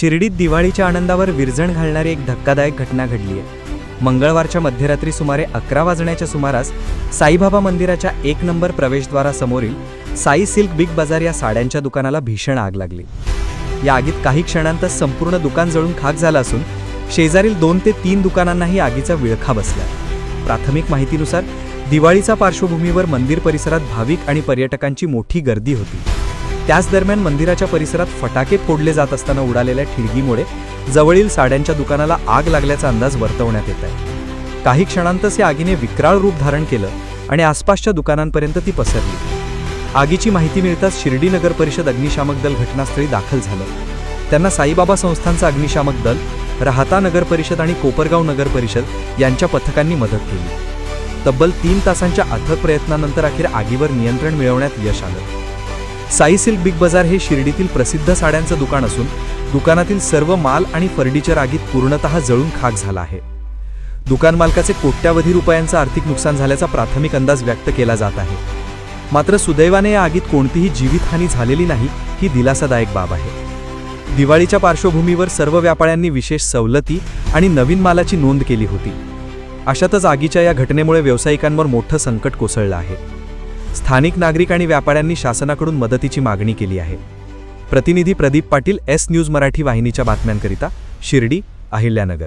शिर्डीत दिवाळीच्या आनंदावर विरजण घालणारी एक धक्कादायक घटना घडली आहे। मंगळवारच्या मध्यरात्री सुमारे 11 वाजण्याच्या सुमारास साईबाबा मंदिराच्या 1 नंबर प्रवेशद्वारासमोरील साई सिल्क बिग बाजार या साड्यांच्या दुकानाला भीषण आग लागली। या आगीत काही क्षणांतच संपूर्ण दुकान जळून खाक झालं असून शेजारील 2 ते 3 दुकानांनाही आगीचा विळखा बसला। प्राथमिक माहितीनुसार दिवाळीच्या पार्श्वभूमीवर मंदिर परिसरात भाविक आणि पर्यटकांची मोठी गर्दी होती। त्याच दरम्यान मंदिराच्या परिसरात फटाके फोडले जात असताना उडालेल्या ठिणगीमुळे जवळील साड्यांच्या दुकानाला आग लागल्याचा अंदाज वर्तवण्यात येत आहे। काही क्षणांतच या आगीने विक्राळ रूप धारण केलं आणि आसपासच्या दुकानांपर्यंत ती पसरली। आगीची माहिती मिळताच शिर्डी नगर परिषद अग्निशामक दल घटनास्थळी दाखल झालं। त्यांना साईबाबा संस्थांचा अग्निशामक दल, राहता नगर परिषद आणि कोपरगाव नगर परिषद यांच्या पथकांनी मदत केली। तब्बल 3 तासांच्या अथक प्रयत्नानंतर अखेर आगीवर नियंत्रण मिळवण्यात यश आलं। साई सिल्क बिग बाजार हे शिर्डीतील प्रसिद्ध साड्यांचं दुकान असून दुकानातील सर्व माल आणि फर्निचर आगीत पूर्णतः जळून खाक झाला आहे। दुकान मालकाचे कोट्यावधी रुपयांचं आर्थिक नुकसान झाल्याचा प्राथमिक अंदाज व्यक्त केला जात आहे। मात्र सुदैवाने या आगीत कोणतीही जीवितहानी झालेली नाही, ही दिलासादायक बाब आहे। दिवाळीच्या पार्श्वभूमीवर सर्व व्यापाऱ्यांनी विशेष सवलती आणि नवीन मालाची नोंद केली होती। अशातच आगीच्या या घटनेमुळे व्यावसायिकांवर मोठं संकट कोसळलं आहे। स्थानिक नागरिक आणि व्यापाऱ्यांनी शासनाकडून मदतीची मागणी केली आहे। प्रतिनिधी प्रदीप पाटील, एस न्यूज मराठी वाहिनीच्या बातम्यांकरिता शिर्डी, अहिल्यानगर।